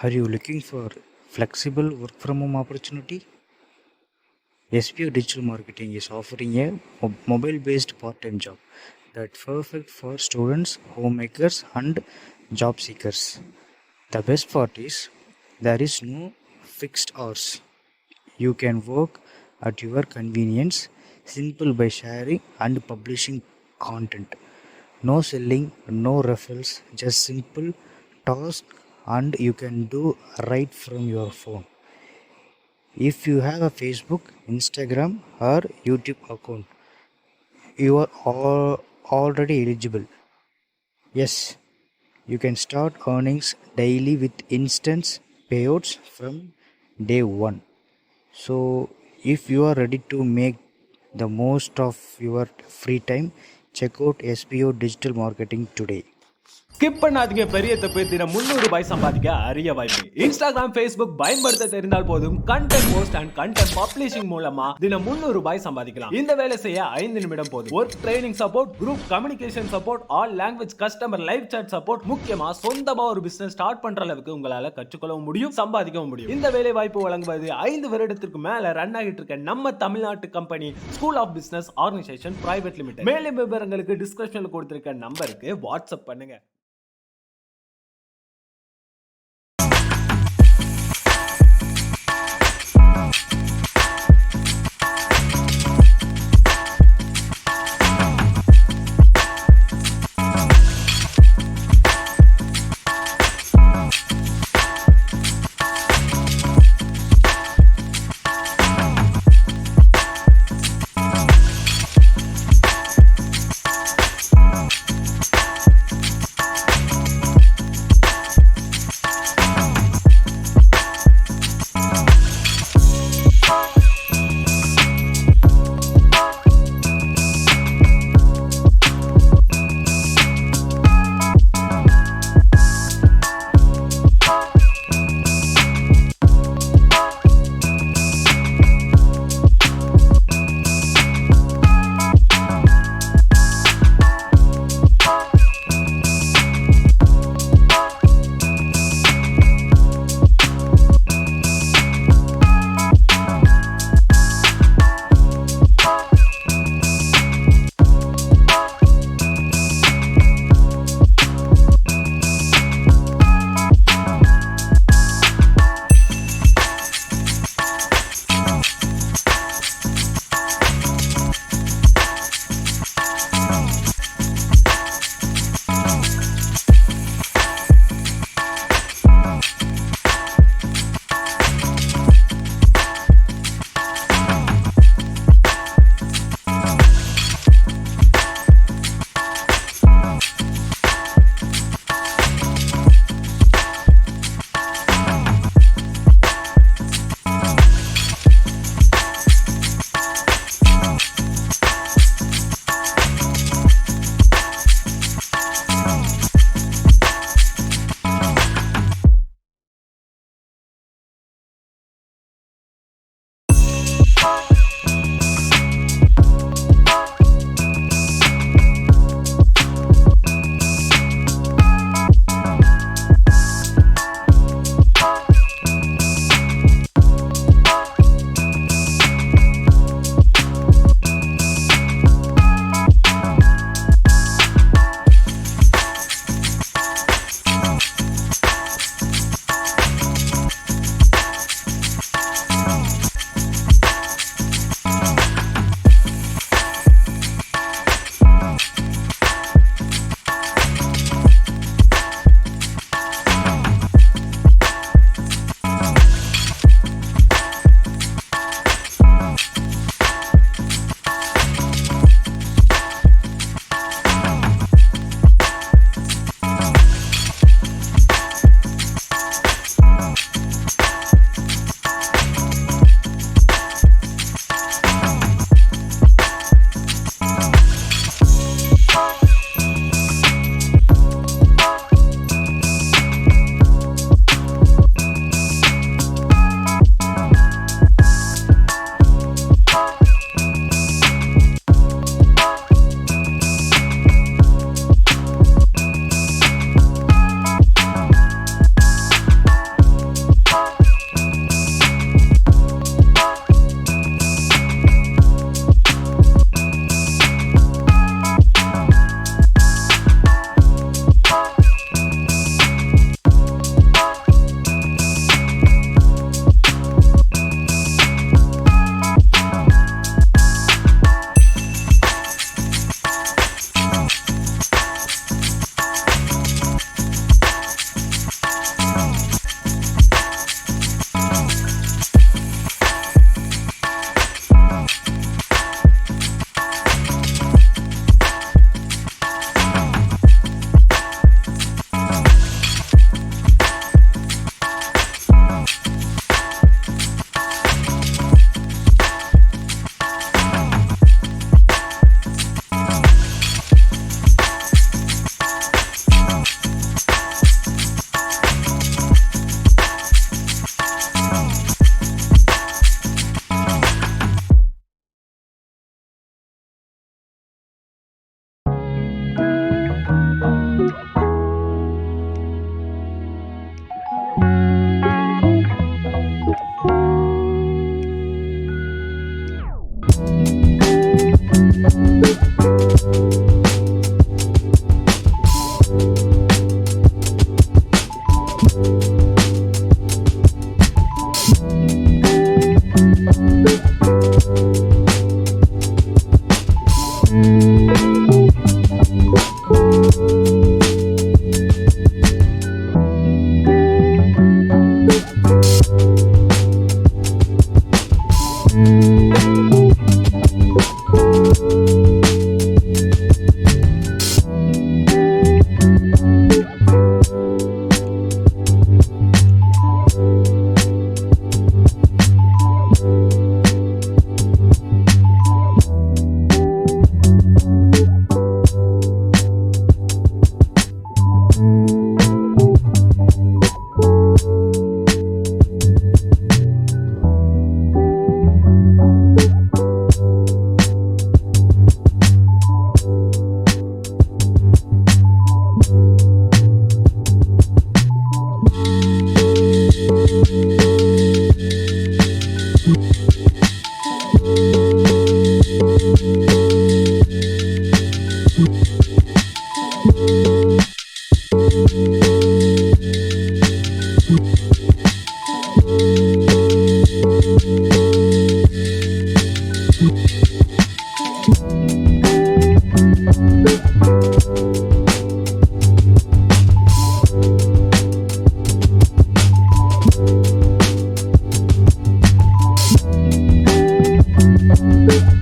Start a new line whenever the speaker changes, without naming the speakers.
Are you looking for flexible work from home opportunity? SPO Digital Marketing is offering a mobile based part time job that's perfect for students, homemakers, and job seekers. The best part is there is no fixed hours. You can work at your convenience, simple by sharing and publishing content. No selling, no referrals, just simple task and you can do right from your phone. If you have a Facebook, Instagram or YouTube account, you are already eligible. Yes, you can start earnings daily with instant payouts from day one. So, if you are ready to make the most of your free time, check out SPO Digital Marketing today.
Skip பண்ணாதீங்க. பெரிய தப்பு. தினம் ரூபாய் சம்பாதிக்க அரிய வாய்ப்பு. Instagram, Facebook பயன்படுத்த தெரிந்தால் போதும். Content post and content publishing மூலமா தினம் ரூபாய் சம்பாதிக்கலாம். இந்த வேலை செய்ய 5 நிமிடம் போதும். Work training support, group communication support, all language customer live chat support, முக்கியமா சொந்தமா ஒரு பிசினஸ் ஸ்டார்ட் பண்ற அளவுக்கு உங்களால கற்றுக்கொள்ளவும் முடியும், சம்பாதிக்கவும் முடியும். இந்த வேலை வாய்ப்பு வழங்குவது 5 வருடத்திற்கு மேல ரன் ஆகிட்டு இருக்க நம்ம தமிழ்நாட்டு company school of business organisation private limited. மேலும் விவரங்களுக்கு டிஸ்கிரிப்ஷன்ல கொடுத்திருக்க நம்பருக்கு வாட்ஸ்அப் பண்ணுங்க.
பண்ணுங்கள்.